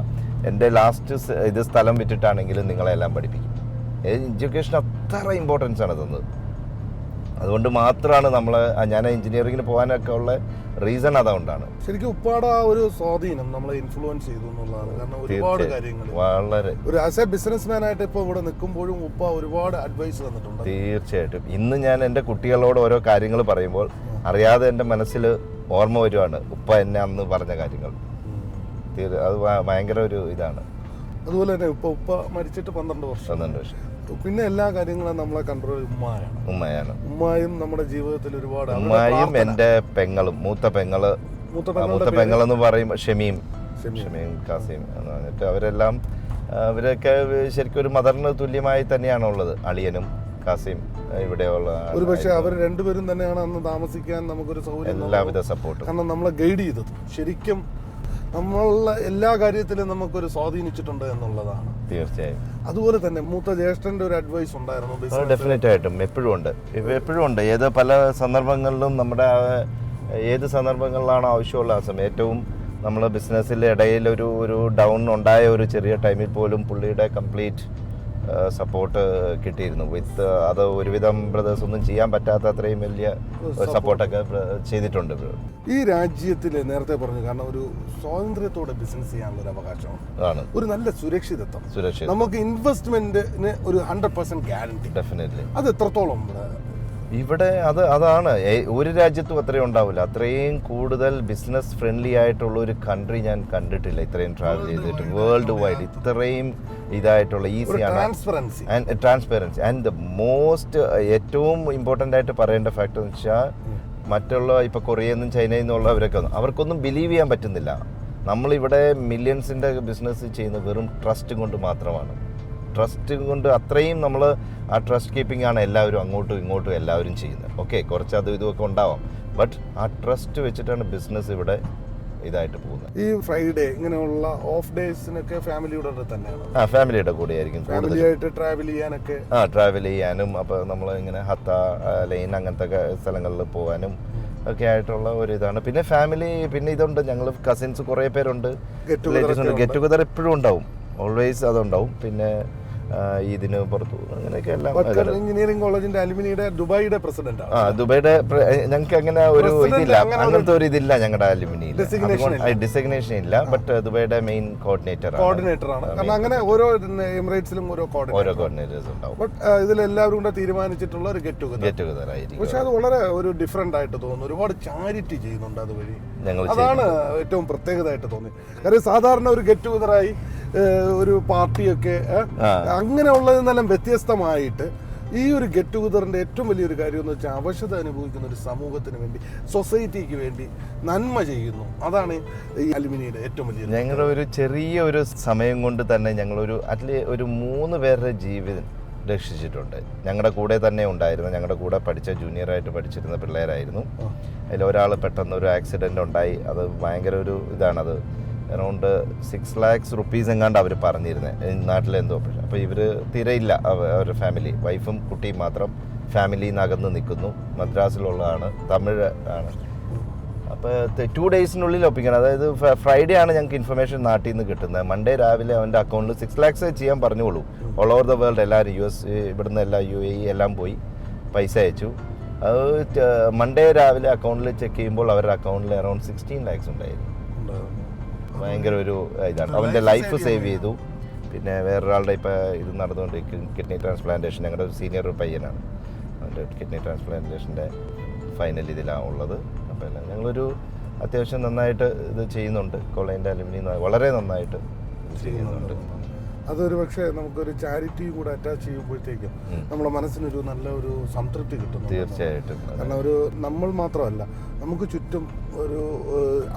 എൻ്റെ ലാസ്റ്റ് ഇത് സ്ഥലം വിറ്റിട്ടാണെങ്കിലും നിങ്ങളെല്ലാം പഠിപ്പിക്കും. എഡ്യൂക്കേഷൻ അത്ര ഇമ്പോർട്ടൻസ് ആണ് തന്നത്. അതുകൊണ്ട് മാത്രമാണ് ഞാൻ എഞ്ചിനീയറിങ്ങിന് പോകാനൊക്കെ ഉള്ള റീസൺ അതുകൊണ്ടാണ്. ശരിക്കും ഉപ്പാടെ ആ ഒരു സ്വാധീനം നമ്മളെ ഇൻഫ്ലുവൻസ് ചെയ്തു എന്നുള്ളതാണ്. കാരണം ഒരുപാട് കാര്യങ്ങൾ വളരെ ഒരു ആസ് എ ബിസിനസ്മാൻ ആയിട്ട് ഇപ്പോൾ ഇവിടെ നിൽക്കുമ്പോഴും ഉപ്പ ഒരുപാട് അഡ്വൈസ് തന്നിട്ടുണ്ട്. തീർച്ചയായിട്ടും. ഇന്ന് ഞാൻ എൻ്റെ കുട്ടികളോട് ഓരോ കാര്യങ്ങൾ പറയുമ്പോൾ അറിയാതെ എൻ്റെ മനസ്സിൽ ഓർമ്മ വരുവാണ് ഉപ്പ എന്നെ അന്ന് പറഞ്ഞ കാര്യങ്ങൾ. അത് ഭയങ്കര ഒരു ഇതാണ്. അതുപോലെ തന്നെ ഉപ്പ മരിച്ചിട്ട് 12 വർഷം. പിന്നെ എല്ലാ കാര്യങ്ങളും നമ്മളെ കൺട്രോൾ ഉമ്മയാണ്. ഉമ്മായും നമ്മുടെ ജീവിതത്തിൽ ഒരുപാട്. ഉമ്മായും എൻ്റെ പെങ്ങളും, മൂത്ത പെങ്ങളെന്ന് പറയുമ്പോൾ ഷമീം കാസിം എന്നിട്ട് അവരൊക്കെ ശരിക്കും ഒരു മദറിന് തുല്യമായി തന്നെയാണ് ഉള്ളത്. അളിയനും കാസിം ഇവിടെയുള്ള പക്ഷേ അവർ രണ്ടുപേരും തന്നെയാണ് അന്ന് താമസിക്കാൻ നമുക്കൊരു സൗകര്യം, എല്ലാവിധ സപ്പോർട്ടും. കാരണം നമ്മളെ ഗൈഡ് ചെയ്തത് ശരിക്കും നമ്മളുടെ എല്ലാ കാര്യത്തിലും നമുക്കൊരു സ്വാധീനിച്ചിട്ടുണ്ട് എന്നുള്ളതാണ്. തീർച്ചയായും. അതുപോലെ തന്നെ മൂത്ത ജ്യേഷ്ഠന്റെ ഒരു അഡ്വൈസ് ഉണ്ടായിരുന്നു. ഡെഫിനറ്റ് ആയിട്ടും എപ്പോഴും ഉണ്ട്. പല സന്ദർഭങ്ങളിലും നമ്മുടെ ഏത് സന്ദർഭങ്ങളിലാണ് ആവശ്യമുള്ള ആ സമയം. ഏറ്റവും നമ്മൾ ബിസിനസ്സിൻ്റെ ഇടയിൽ ഒരു ഡൗൺ ഉണ്ടായ ഒരു ചെറിയ ടൈമിൽ പോലും പുള്ളിയുടെ കംപ്ലീറ്റ് സപ്പോർട്ട് കിട്ടിയിരുന്നു. അത് ഒരുവിധം ബ്രദേഴ്സ് ഒന്നും ചെയ്യാൻ പറ്റാത്ത അത്രയും വലിയ സപ്പോർട്ടൊക്കെ ചെയ്തിട്ടുണ്ട്. ഈ രാജ്യത്തിൽ നേരത്തെ പറഞ്ഞു, കാരണം ഒരു സ്വാതന്ത്ര്യത്തോടെ ബിസിനസ് ചെയ്യാനുള്ള ഒരു അവകാശമാണ്, ഒരു നല്ല സുരക്ഷിതത്വം. നമുക്ക് ഇൻവെസ്റ്റ്മെന്റിന് ഒരു 100% ഗ്യാരണ്ടി. ഡെഫിനറ്റ്ലി. അത് എത്രത്തോളം ഇവിടെ അതാണ് ഒരു രാജ്യത്തും അത്രയും ഉണ്ടാവില്ല. അത്രയും കൂടുതൽ ബിസിനസ് ഫ്രണ്ട്ലി ആയിട്ടുള്ള ഒരു കൺട്രി ഞാൻ കണ്ടിട്ടില്ല. ഇത്രയും ട്രാവൽ ചെയ്തിട്ട് വേൾഡ് വൈഡ് ഇത്രയും ഇതായിട്ടുള്ള ഈസിയാണ് ട്രാൻസ്പെറൻസി. ആൻഡ് ദ മോസ്റ്റ് ഏറ്റവും ഇമ്പോർട്ടൻ്റ് ആയിട്ട് പറയേണ്ട ഫാക്ടർ എന്ന് വെച്ചാൽ മറ്റുള്ള ഇപ്പോൾ കൊറിയയിൽ നിന്നും ചൈനയിൽ നിന്നുള്ളവരൊക്കെ അവർക്കൊന്നും ബിലീവ് ചെയ്യാൻ പറ്റുന്നില്ല. നമ്മളിവിടെ മില്യൺസിൻ്റെ ബിസിനസ് ചെയ്യുന്നത് വെറും ട്രസ്റ്റ് കൊണ്ട് മാത്രമാണ്. ട്രസ്റ്റ് കൊണ്ട് അത്രയും നമ്മൾ ആ ട്രസ്റ്റ് കീപ്പിംഗ് ആണ് എല്ലാവരും അങ്ങോട്ടും ഇങ്ങോട്ടും എല്ലാവരും ചെയ്യുന്നത്. ഓക്കെ, കുറച്ച് അതും ഇതുമൊക്കെ ഉണ്ടാവാം, ബട്ട് ആ ട്രസ്റ്റ് വെച്ചിട്ടാണ് ബിസിനസ് ഇവിടെ ഇതായിട്ട് പോകുന്നത്. ഈ ഫ്രൈഡേ ഇങ്ങനെയുള്ള ഓഫ് ഡേയ്സിനൊക്കെ ഫാമിലിയുടെ തന്നെയാണ്? ഫാമിലിയുടെ കൂടെ ആയിരിക്കും ഫാമിലിയായിട്ട് ട്രാവൽ ചെയ്യാനൊക്കെ? ട്രാവൽ ചെയ്യാനും, അപ്പോൾ നമ്മൾ ഇങ്ങനെ ഹത്ത ലൈൻ അങ്ങനത്തെ സ്ഥലങ്ങളിൽ പോകാനും ഒക്കെ ആയിട്ടുള്ള ഒരു ഇതാണ്. പിന്നെ ഫാമിലി, പിന്നെ ഇതുണ്ട്, ഞങ്ങൾ കസിൻസ് കുറേ പേരുണ്ട്, റിലേറ്റീവ്സ് ഉണ്ട്. ഗെറ്റ് ടുഗദർ എപ്പോഴും ഉണ്ടാവും, ഓൾവേസ് അതുണ്ടാവും. പിന്നെ ഇതിന് പുറത്തു അങ്ങനെയൊക്കെ എല്ലാം. എഞ്ചിനീയറിംഗ് കോളേജിന്റെ അലുമിനിയുടെ ദുബായിയുടെ പ്രസിഡന്റ്. ദുബായിയുടെ ഞങ്ങൾക്ക് അങ്ങനെ ഒരു ഇതില്ല, അങ്ങനത്തെ ഒരു ഇതില്ല ഞങ്ങളുടെ അലുമിനിയിൽ, ഡിസിഗ്നേഷൻ ഇല്ല. ബട്ട് ദുബായിയുടെ മെയിൻ കോർഡിനേറ്റർ ആണ്. കാരണം അങ്ങനെ ഓരോ എമിറേറ്റ്സിലും ഓരോ കോർഡിനേറ്റേഴ്സ് ഉണ്ടാവും. ബട്ട് ഇതിലെല്ലാവരും കൂടെ തീരുമാനിച്ചിട്ടുള്ള ഒരു ഗെറ്റ് ടുഗദർ ആയിരിക്കും. പക്ഷെ അത് വളരെ ഒരു ഡിഫറെന്റ് ആയിട്ട് തോന്നുന്നു. ഒരുപാട് ചാരിറ്റി ചെയ്യുന്നുണ്ട് അതുവഴി. അതാണ് ഏറ്റവും പ്രത്യേകതയായിട്ട് തോന്നി. കാര്യം സാധാരണ ഒരു ഗെറ്റ് ടുഗദറായി ഒരു പാർട്ടിയൊക്കെ അങ്ങനെയുള്ളതിൽ നിന്നെല്ലാം വ്യത്യസ്തമായിട്ട് ഈ ഒരു ഗെറ്റ് ടുഗദറിന്റെ ഏറ്റവും വലിയൊരു കാര്യം എന്ന് വെച്ചാൽ അവശത അനുഭവിക്കുന്ന ഒരു സമൂഹത്തിന് വേണ്ടി, സൊസൈറ്റിക്ക് വേണ്ടി നന്മ ചെയ്യുന്നു. അതാണ് ഈ അലുമിനിയുടെ ഏറ്റവും വലിയ. ഞങ്ങളുടെ ഒരു ചെറിയ ഒരു സമയം കൊണ്ട് തന്നെ ഞങ്ങളൊരു ഒരു 3 പേരുടെ ജീവിതം രക്ഷിച്ചിട്ടുണ്ട്. ഞങ്ങളുടെ കൂടെ തന്നെ ഉണ്ടായിരുന്നു, ഞങ്ങളുടെ കൂടെ പഠിച്ച ജൂനിയറായിട്ട് പഠിച്ചിരുന്ന പിള്ളേരായിരുന്നു. അതിലൊരാൾ പെട്ടെന്ന് ഒരു ആക്സിഡൻ്റ് ഉണ്ടായി. അത് ഭയങ്കര ഒരു ഇതാണത്. അറൗണ്ട് 6 lakhs rupees എങ്ങാണ്ട് അവർ പറഞ്ഞിരുന്നത് നാട്ടിലെന്തോ. അപ്പോൾ ഇവർ തീരെ ഇല്ല, അവരുടെ ഫാമിലി, വൈഫും കുട്ടിയും മാത്രം ഫാമിലിയിൽ നിന്ന് അകന്ന് നിൽക്കുന്നു. മദ്രാസിലുള്ളതാണ്, തമിഴ് ആണ്. അപ്പോൾ 2 daysനുള്ളിൽ ഒപ്പിക്കണം. അതായത് ഫ്രൈഡേ ആണ് ഞങ്ങൾക്ക് ഇൻഫർമേഷൻ നാട്ടിൽ നിന്ന് കിട്ടുന്നത്. മൺഡേ രാവിലെ അവൻ്റെ അക്കൗണ്ടിൽ 6 lakhs ചെയ്യാൻ പറഞ്ഞോളൂ. ഓൾ ഓവർ ദ വേൾഡ് എല്ലാവരും, US, ഇവിടുന്ന് എല്ലാ UAE എല്ലാം പോയി പൈസ അയച്ചു. അത് മൺഡേ രാവിലെ അക്കൗണ്ടിൽ ചെക്ക് ചെയ്യുമ്പോൾ അവരുടെ അക്കൗണ്ടിൽ അറൗണ്ട് 16 lakhs ഉണ്ടായിരുന്നു. ഭയങ്കര ഒരു ഇതാണ്. അവൻ്റെ ലൈഫ് സേവ് ചെയ്തു. പിന്നെ വേറൊരാളുടെ ഇപ്പോൾ ഇത് നടന്നുകൊണ്ടിരിക്കും, കിഡ്നി ട്രാൻസ്പ്ലാന്റേഷൻ. ഞങ്ങളുടെ ഒരു സീനിയർ പയ്യനാണ്, അവൻ്റെ കിഡ്നി ട്രാൻസ്പ്ലാന്റേഷൻ്റെ ഫൈനൽ ഇതിലാണ് ഉള്ളത്. അപ്പോൾ എല്ലാം ഞങ്ങളൊരു അത്യാവശ്യം നന്നായിട്ട് ഇത് ചെയ്യുന്നുണ്ട്. കോളേജിൻ്റെ അലുമിനി വളരെ നന്നായിട്ട് ചെയ്യുന്നുണ്ട്. അതൊരു പക്ഷേ നമുക്കൊരു ചാരിറ്റിയും കൂടെ അറ്റാച്ച് ചെയ്യുമ്പോഴത്തേക്കും നമ്മുടെ മനസ്സിനൊരു നല്ല ഒരു സംതൃപ്തി കിട്ടുന്നു. തീർച്ചയായിട്ടും. കാരണം ഒരു നമ്മൾ മാത്രമല്ല, നമുക്ക് ചുറ്റും ഒരു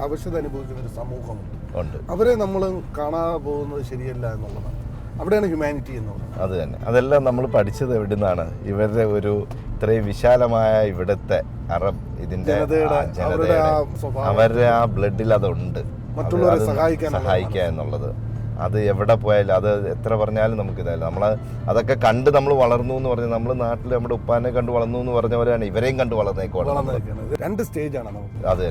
അവശത അനുഭവിക്കുന്ന ഒരു സമൂഹമുണ്ട്. അവരെ നമ്മൾ കാണാതെ പോകുന്നത് ശരിയല്ല എന്നുള്ളതാണ്. അവിടെയാണ് ഹ്യൂമാനിറ്റി എന്ന് പറയുന്നത്. അത് തന്നെ. അതെല്ലാം നമ്മൾ പഠിച്ചത് എവിടെ നിന്നാണ്? ഇവരുടെ ഒരു ഇത്രയും വിശാലമായ ഇവിടുത്തെ അറബ് ഇതിൻ്റെ ജനതയുടെ അവരുടെ ആ ബ്ലഡിൽ അതുണ്ട്, മറ്റുള്ളവരെ സഹായിക്കുക എന്നുള്ളത്. അത് എവിടെ പോയാലും, അത് എത്ര പറഞ്ഞാലും നമുക്കിതല്ല. നമ്മൾ അതൊക്കെ കണ്ട് നമ്മൾ വളർന്നു എന്ന് പറഞ്ഞാൽ, നമ്മൾ നാട്ടിൽ നമ്മുടെ ഉപ്പാനെ കണ്ട് വളർന്നു എന്ന് പറഞ്ഞവരാണ് ഇവരെയും കണ്ട് വളർന്നേക്കുവാണ്. 2 സ്റ്റേജാണ് നമുക്ക്. അതെ,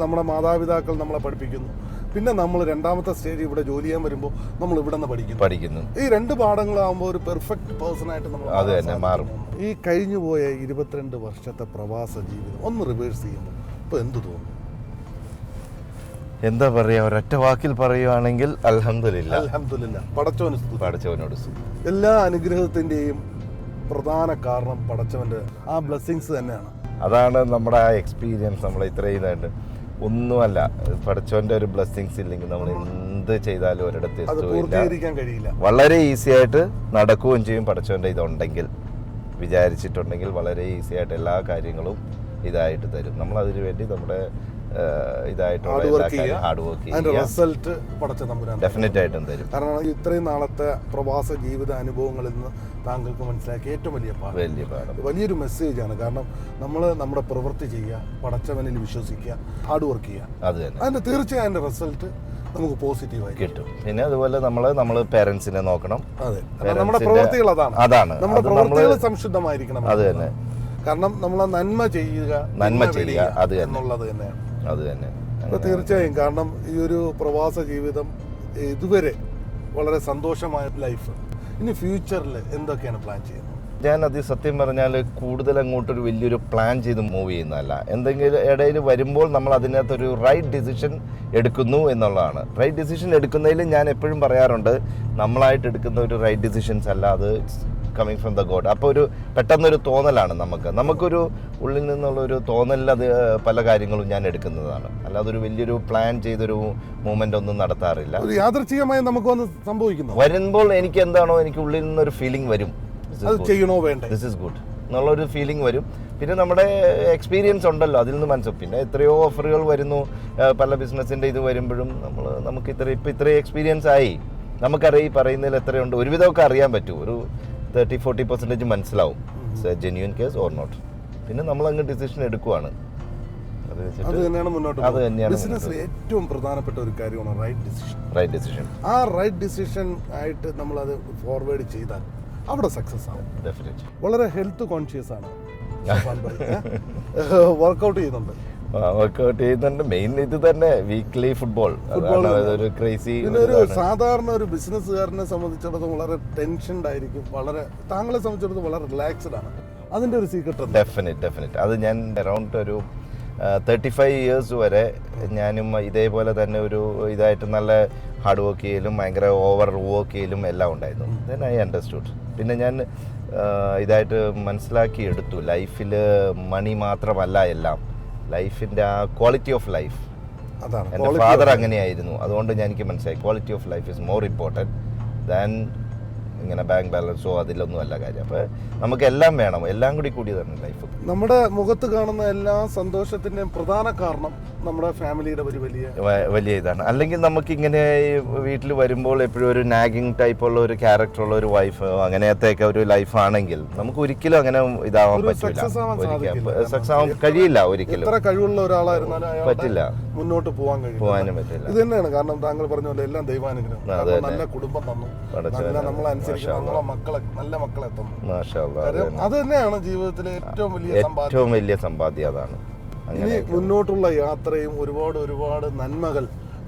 നമ്മുടെ മാതാപിതാക്കൾ നമ്മളെ പഠിപ്പിക്കുന്നു. പിന്നെ നമ്മൾ രണ്ടാമത്തെ സ്റ്റേജ് ഇവിടെ ജോലി ചെയ്യാൻ വരുമ്പോൾ നമ്മൾ ഇവിടെ നിന്ന് പഠിക്കുന്നു. ഈ 2 പാഠങ്ങളാകുമ്പോൾ ഒരു പെർഫെക്റ്റ് പേഴ്സണായിട്ട് നമ്മൾ അത് തന്നെ മാറും. ഈ കഴിഞ്ഞു പോയ 22 വർഷത്തെ പ്രവാസ ജീവിതം ഒന്ന് റിവേഴ്സ് ചെയ്യുമ്പോൾ ഇപ്പോൾ എന്ത് തോന്നുന്നു? എന്താ പറയുക, ഒരൊറ്റ വാക്കിൽ പറയുകയാണെങ്കിൽ അൽഹംദുലില്ലാ, പടച്ചവനോട് എല്ലാ അനുഗ്രഹത്തിൻ്റെയും പ്രധാന കാരണം പടച്ചവൻ്റെ ആ ബ്ലെസ്സിങ്സ് തന്നെയാണ്. അതാണ് നമ്മുടെ ആ എക്സ്പീരിയൻസ്. നമ്മൾ ഇത്രയും ഇതായിട്ട് ഒന്നുമല്ല, പടച്ചവൻ്റെ ഒരു ബ്ലെസ്സിങ്സ് ഇല്ലെങ്കിൽ നമ്മൾ എന്ത് ചെയ്താലും ഒരിടത്ത് എത്തുകയില്ല. വളരെ ഈസി ആയിട്ട് നടക്കുകയും ചെയ്യും. പടച്ചവൻ്റെ ഇതുണ്ടെങ്കിൽ, വിചാരിച്ചിട്ടുണ്ടെങ്കിൽ വളരെ ഈസി ആയിട്ട് എല്ലാ കാര്യങ്ങളും ഇതായിട്ട് തരും. നമ്മൾ അതിനു വേണ്ടി നമ്മുടെ ഇതായിട്ടുള്ള ഹാർഡ് വർക്ക് ഡെഫിനറ്റ് ആയിട്ടും തരും. കാരണം ഇത്രയും നാളത്തെ പ്രവാസ ജീവിത അനുഭവങ്ങളിൽ നിന്ന് താങ്കൾക്ക് മനസ്സിലാക്കിയ ഏറ്റവും വലിയൊരു മെസ്സേജാണ്. കാരണം നമ്മൾ നമ്മുടെ പ്രവൃത്തി ചെയ്യുക, പടച്ചവനിൽ വിശ്വസിക്കുക, ഹാർഡ് വർക്ക് ചെയ്യുക. അതിന്റെ തീർച്ചയായും അതിന്റെ റിസൾട്ട് നമുക്ക് പോസിറ്റീവായി കിട്ടും. പിന്നെ അതുപോലെ നമ്മൾ പേരൻസിനെ നോക്കണം. അതെ, നമ്മുടെ പ്രവൃത്തികൾ അതാണ്. നമ്മുടെ പ്രവൃത്തികൾ സംശുദ്ധമായിരിക്കണം. അത് തന്നെ. കാരണം നമ്മളെ നന്മ ചെയ്യുക അത് എന്നുള്ളത് തന്നെയാണ്. അത് തന്നെ. തീർച്ചയായും. കാരണം ഈ ഒരു പ്രവാസ ജീവിതം ഇതുവരെ വളരെ സന്തോഷമായ ലൈഫ്. ഇനി ഫ്യൂച്ചറിൽ എന്തൊക്കെയാണ് പ്ലാൻ ചെയ്യുന്നത്? ഞാനത് സത്യം പറഞ്ഞാൽ കൂടുതൽ അങ്ങോട്ടൊരു വലിയൊരു പ്ലാൻ ചെയ്ത് മൂവ് ചെയ്യുന്നതല്ല. എന്തെങ്കിലും ഇടയിൽ വരുമ്പോൾ നമ്മൾ അതിനകത്തൊരു റൈറ്റ് ഡിസിഷൻ എടുക്കുന്നു എന്നുള്ളതാണ്. റൈറ്റ് ഡിസിഷൻ എടുക്കുന്നതിൽ ഞാൻ എപ്പോഴും പറയാറുണ്ട്, നമ്മളായിട്ട് എടുക്കുന്ന ഒരു റൈറ്റ് ഡിസിഷൻസ് അല്ല, അത് കമ്മിങ് ഫ്രം ദ ഗോഡ്. അപ്പോൾ ഒരു പെട്ടെന്നൊരു തോന്നലാണ് നമുക്കൊരു ഉള്ളിൽ നിന്നുള്ളൊരു തോന്നലിൽ അത് പല കാര്യങ്ങളും ഞാൻ എടുക്കുന്നതാണ്. അല്ലാതെ ഒരു വലിയൊരു പ്ലാൻ ചെയ്തൊരു മൂവ്മെന്റ് ഒന്നും നടത്താറില്ല. യാദൃച്ഛികമായി നമുക്കൊന്ന് സംഭവിക്കുന്നു. വരുമ്പോൾ എനിക്ക് എന്താണോ, എനിക്ക് ഉള്ളിൽ നിന്നൊരു ഫീലിംഗ് വരും, ദിസ് ഈസ് ഗുഡ് എന്നുള്ളൊരു ഫീലിംഗ് വരും. പിന്നെ നമ്മുടെ എക്സ്പീരിയൻസ് ഉണ്ടല്ലോ, അതിൽ നിന്ന് മനസ്സിലാവും. പിന്നെ എത്രയോ ഓഫറുകൾ വരുന്നു, പല ബിസിനസ്സിൻ്റെ ഇത് വരുമ്പോഴും നമുക്ക് ഇത്രയും എക്സ്പീരിയൻസ് ആയി, നമുക്കറിയാം ഈ പറയുന്നതിൽ എത്രയുണ്ട്, ഒരുവിധമൊക്കെ അറിയാൻ പറ്റും. ഒരു 30-40% മനസ്സിലാവും ജെന്യൂൻ കേസ് ഓർ നോട്ട്. പിന്നെ നമ്മളങ്ങ് ഡിസിഷൻ എടുക്കുവാണ്. അത് അത് വെച്ചിട്ട് തന്നെയാണ് മുന്നോട്ട് അത് തന്നെയാണ് ബിസിനസ്സിൽ ഏറ്റവും പ്രധാനപ്പെട്ട ഒരു കാര്യമാണ് റൈറ്റ് ഡിസിഷൻ. ആ റൈറ്റ് ഡിസിഷൻ ആയിട്ട് നമ്മളത് ഫോർവേഡ് ചെയ്താൽ അവിടെ സക്സസ് ആവും. ഡെഫിനറ്റ്. വളരെ ഹെൽത്ത് കോൺഷ്യസ് ആണ്, വർക്കൗട്ട് ചെയ്യുന്നുണ്ട്. വർക്കൗട്ട് ചെയ്യുന്നുണ്ട്. മെയിൻ ഇത് തന്നെ വീക്ക്ലി ഫുട്ബോൾ. ഒരു ക്രേസി. ഒരു സാധാരണ ഒരു ബിസിനസ്സുകാരനെ സംബന്ധിച്ചിടത്തോളം വളരെ ടെൻഷൻഡ് ആയിരിക്കും. വളരെ താങ്കളെ സംബന്ധിച്ചിടത്തോളം വളരെ റിലാക്സ്ഡ് ആണ്. അതിന്റെ ഒരു സീക്രട്ട്. ഡെഫിനറ്റ്. അത് ഞാൻ അറൗണ്ട് ഒരു 35 ഇയേഴ്സ് വരെ ഞാനും ഇതേപോലെ തന്നെ ഒരു ഇതായിട്ട് നല്ല ഹാർഡ് വർക്ക് ചെയ്യലും ഭയങ്കര ഓവർ വർക്ക് ചെയ്യലും എല്ലാം ഉണ്ടായിരുന്നു. Then I understood. പിന്നെ ഞാൻ ഇതായിട്ട് മനസ്സിലാക്കി എടുത്തു, ലൈഫിൽ മണി മാത്രമല്ല എല്ലാം, ലൈഫിൻ്റെ ആ ക്വാളിറ്റി ഓഫ് ലൈഫ്. എൻ്റെ ഫാദർ അങ്ങനെയായിരുന്നു. അതുകൊണ്ട് എനിക്ക് മനസ്സിലായി quality of life is more important than ഇങ്ങനെ ബാങ്ക് ബാലൻസോ അതിലൊന്നും അല്ല കാര്യം. അപ്പോൾ നമുക്ക് എല്ലാം വേണം, എല്ലാം കൂടി തന്നെ ലൈഫ്. നമ്മുടെ മുഖത്ത് കാണുന്ന എല്ലാ സന്തോഷത്തിൻ്റെയും പ്രധാന കാരണം നമ്മുടെ ഫാമിലിയുടെ ഒരു വലിയ ഇതാണ്. അല്ലെങ്കിൽ നമുക്കിങ്ങനെ വീട്ടിൽ വരുമ്പോൾ എപ്പോഴും ഒരു നാഗിങ് ടൈപ്പുള്ള ഒരു ക്യാരക്ടറുള്ള ഒരു വൈഫ് അങ്ങനത്തെയൊക്കെ ഒരു ലൈഫാണെങ്കിൽ നമുക്ക് ഒരിക്കലും അങ്ങനെ ഇതാവാൻ പറ്റില്ല, സക്സസ് ആവാൻ കഴിയില്ല ഒരിക്കലും. എത്ര കഴിവുള്ള ഒരാളായിരുന്നാലും പറ്റില്ല, മുന്നോട്ട് പോകാനും പറ്റില്ല. ഇത് തന്നെയാണ് കാരണം താങ്കൾ പറഞ്ഞ പോലെ എല്ലാം ദൈവാനുഗ്രഹം. നല്ല കുടുംബം തന്നു, നമ്മളനുസരിച്ച് നല്ല മക്കളെ തന്നു. അത് തന്നെയാണ് ജീവിതത്തിലെ ഏറ്റവും വലിയ സമ്പാദ്യം. അതാണ്. ഇനി മുന്നോട്ടുള്ള യാത്രയും ഒരുപാട് നന്മകൾ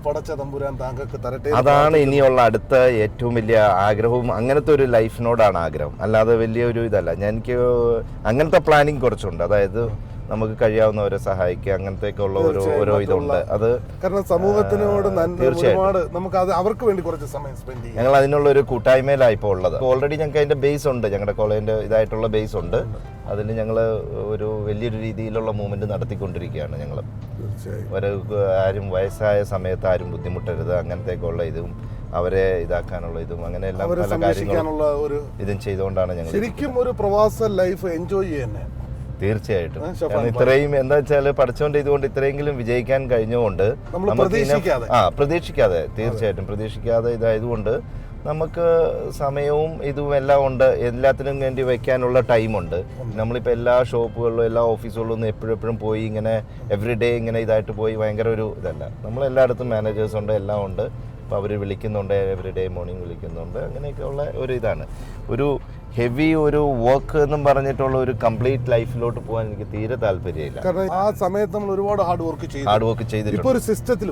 പടച്ച തമ്പുരാൻ താങ്കൾക്ക് തരട്ടെ. അതാണ് ഇനിയുള്ള അടുത്ത ഏറ്റവും വലിയ ആഗ്രഹവും. അങ്ങനത്തെ ഒരു ലൈഫിനോടാണ് ആഗ്രഹം, അല്ലാതെ വലിയൊരു ഇതല്ല. എനിക്ക് അങ്ങനത്തെ പ്ലാനിങ് കുറച്ചുണ്ട്. അതായത് നമുക്ക് കഴിയാവുന്നവരെ സഹായിക്കുക, അങ്ങനത്തെയൊക്കെ ഉള്ള ഓരോ ഇതുണ്ട്. അത് കാരണം സമൂഹത്തിനോട് ഒരുപാട് നമുക്ക് അത് അവർക്ക് വേണ്ടി കുറച്ച് സമയം സ്പെൻഡ് ചെയ്യാം. ഞങ്ങൾ അതിനുള്ള ഒരു കൂട്ടായ്മയിൽ ഇപ്പോൾ ഉള്ളത്. ഓൾറെഡി ഞങ്ങൾക്ക് അതിന്റെ ബേസ് ഉണ്ട്, ഞങ്ങളുടെ കോളേജിന്റെ ഇതായിട്ടുള്ള ബേസ് ഉണ്ട്. അതിൽ ഞങ്ങൾ ഒരു വലിയൊരു രീതിയിലുള്ള മൂവ്മെന്റ് നടത്തിക്കൊണ്ടിരിക്കുകയാണ്. ഞങ്ങൾ ആരും വയസ്സായ സമയത്ത് ആരും ബുദ്ധിമുട്ടരുത്, അങ്ങനത്തെയൊക്കെ ഉള്ള ഇതും അവരെ ഇതാക്കാനുള്ള ഇതും അങ്ങനെ എല്ലാം പല കാര്യങ്ങളും ഇതും ചെയ്തുകൊണ്ടാണ് ഞങ്ങൾ ശരിക്കും ഒരു പ്രവാസ ലൈഫ് എൻജോയ് ചെയ്യുന്നത്. തീർച്ചയായിട്ടും. കാരണം ഇത്രയും എന്താ വെച്ചാൽ പഠിച്ചുകൊണ്ട് ഇതുകൊണ്ട് ഇത്രയെങ്കിലും വിജയിക്കാൻ കഴിഞ്ഞുകൊണ്ട് പ്രതീക്ഷിക്കാതെ തീർച്ചയായിട്ടും പ്രതീക്ഷിക്കാതെ ഇതായതുകൊണ്ട് നമുക്ക് സമയവും ഇതും എല്ലാം ഉണ്ട്. എല്ലാത്തിനും വേണ്ടി വെക്കാനുള്ള ടൈമുണ്ട്. നമ്മളിപ്പോൾ എല്ലാ ഷോപ്പുകളിലും എല്ലാ ഓഫീസുകളിലും ഒന്നും എപ്പോഴും പോയി ഇങ്ങനെ എവറി ഡേ ഇങ്ങനെ ഇതായിട്ട് പോയി ഭയങ്കര ഒരു ഇതല്ല. നമ്മളെല്ലായിടത്തും മാനേജേഴ്സ് ഉണ്ട്, എല്ലാം ഉണ്ട്. അപ്പോൾ അവർ വിളിക്കുന്നുണ്ട്, എവറി ഡേ മോർണിംഗ് വിളിക്കുന്നുണ്ട്. അങ്ങനെയൊക്കെയുള്ള ഒരു ഇതാണ്. ഒരു ഹെവി ഒരു വർക്ക് എന്നും പറഞ്ഞിട്ടുള്ള ഒരു കംപ്ലീറ്റ് ലൈഫിലോട്ട് പോകാൻ എനിക്ക് തീരെ താല്പര്യമില്ല. കാരണം ആ സമയത്ത് നമ്മൾ ഒരുപാട് ഹാർഡ് വർക്ക് ചെയ്തിട്ടുണ്ട്. ഒരു സിസ്റ്റത്തിൽ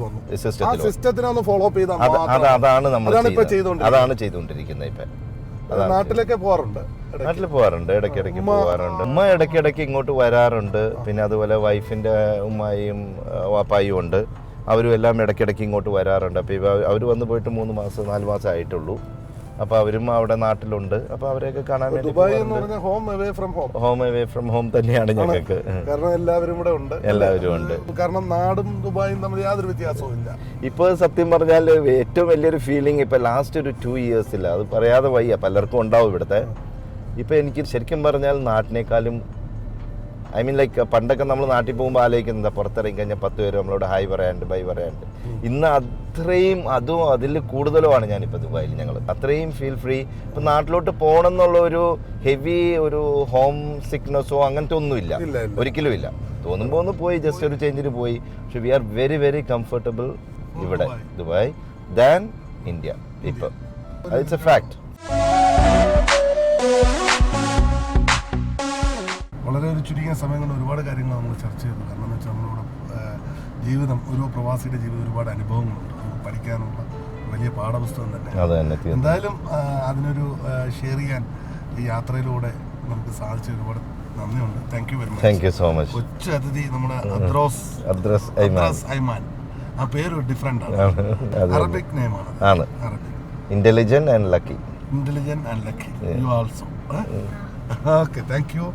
വന്നു, ഫോളോ അപ്പ് ചെയ്താൽ അതാണ് നമ്മൾ ചെയ്തുകൊണ്ടിരിക്കുന്നത്. ഇപ്പം നാട്ടിലൊക്കെ പോകാറുണ്ട്, ഇടയ്ക്കിടയ്ക്ക് പോകാറുണ്ട്. ഉമ്മ ഇടയ്ക്കിടയ്ക്ക് ഇങ്ങോട്ട് വരാറുണ്ട്. പിന്നെ അതുപോലെ വൈഫിൻ്റെ ഉമ്മായും വാപ്പായും ഉണ്ട്. അവരും എല്ലാം ഇടയ്ക്കിടയ്ക്ക് ഇങ്ങോട്ട് വരാറുണ്ട്. അപ്പോൾ അവർ വന്ന് പോയിട്ട് 3 മാസം 4 മാസം ആയിട്ടുള്ളൂ. അപ്പോൾ അവരും അവിടെ നാട്ടിലുണ്ട്. അപ്പോൾ അവരെയൊക്കെ കാണാൻ വേണ്ടി ഹോം അവേ ഫ്രം ഹോം തന്നെയാണ് ഞങ്ങൾക്ക്. കാരണം എല്ലാവരും ഉണ്ട്. കാരണം നാടും ദുബായും തമ്മിൽ യാതൊരു വ്യത്യാസവും ഇല്ല. ഇപ്പോൾ സത്യം പറഞ്ഞാൽ ഏറ്റവും വലിയൊരു ഫീലിംഗ് ഇപ്പോൾ ലാസ്റ്റ് ഒരു 2 ഇയേഴ്സില്ല, അത് പറയാതെ വയ്യ, പലർക്കും ഉണ്ടാവും ഇവിടുത്തെ. ഇപ്പോൾ എനിക്ക് ശരിക്കും പറഞ്ഞാൽ നാട്ടിനേക്കാളും ഐ മീൻ ലൈക്ക് പണ്ടൊക്കെ നമ്മൾ നാട്ടിൽ പോകുമ്പോൾ ആലോചിക്കുന്നത് പുറത്തിറങ്ങി കഴിഞ്ഞാൽ 10 പേര് നമ്മളോട് ഹായ് പറയാണ്ട് ബൈ പറയാണ്ട്. ഇന്ന് അത്രയും അതും അതിൽ കൂടുതലുമാണ് ഞാനിപ്പോൾ ദുബായിൽ. ഞങ്ങൾ അത്രയും ഫീൽ ഫ്രീ. ഇപ്പം നാട്ടിലോട്ട് പോകണം എന്നുള്ള ഒരു ഹെവി ഒരു ഹോം സിക്നെസ്സോ അങ്ങനത്തെ ഒന്നുമില്ല, ഒരിക്കലും ഇല്ല. തോന്നുമ്പോൾ ഒന്ന് പോയി ജസ്റ്റ് ഒരു ചേഞ്ചിന് പോയി. പക്ഷെ we are very very comfortable ഇവിടെ ദുബായ് ദാൻ ഇന്ത്യ. ഇപ്പം ഇറ്റ്സ് എ ഫാക്ട്. വളരെ ഒരു ചുരുങ്ങിയ സമയം കൊണ്ട് ഒരുപാട് കാര്യങ്ങൾ നമ്മൾ ചർച്ച ചെയ്തു. കാരണം എന്ന് വെച്ചാൽ നമ്മളിവിടെ ജീവിതം, ഓരോ പ്രവാസിയുടെ ജീവിതം ഒരുപാട് അനുഭവങ്ങളുണ്ട്, നമുക്ക് പഠിക്കാനുള്ള വലിയ പാഠപുസ്തകം തന്നെ. എന്തായാലും അതിനൊരു ഷെയർ ചെയ്യാൻ ഈ യാത്രയിലൂടെ നമുക്ക് സാധിച്ച ഒരുപാട് നന്ദിയുണ്ട്. Thank you very much. Thank you so much. കൊച്ചു അതിഥി നമ്മുടെ അദ്രോസ് ഐമാൻ. ആ പേര് ഡിഫറെന്റ് ആണ്, അറബിക് നെയിമാണ്. Intelligent and lucky. You also. Okay, thank you.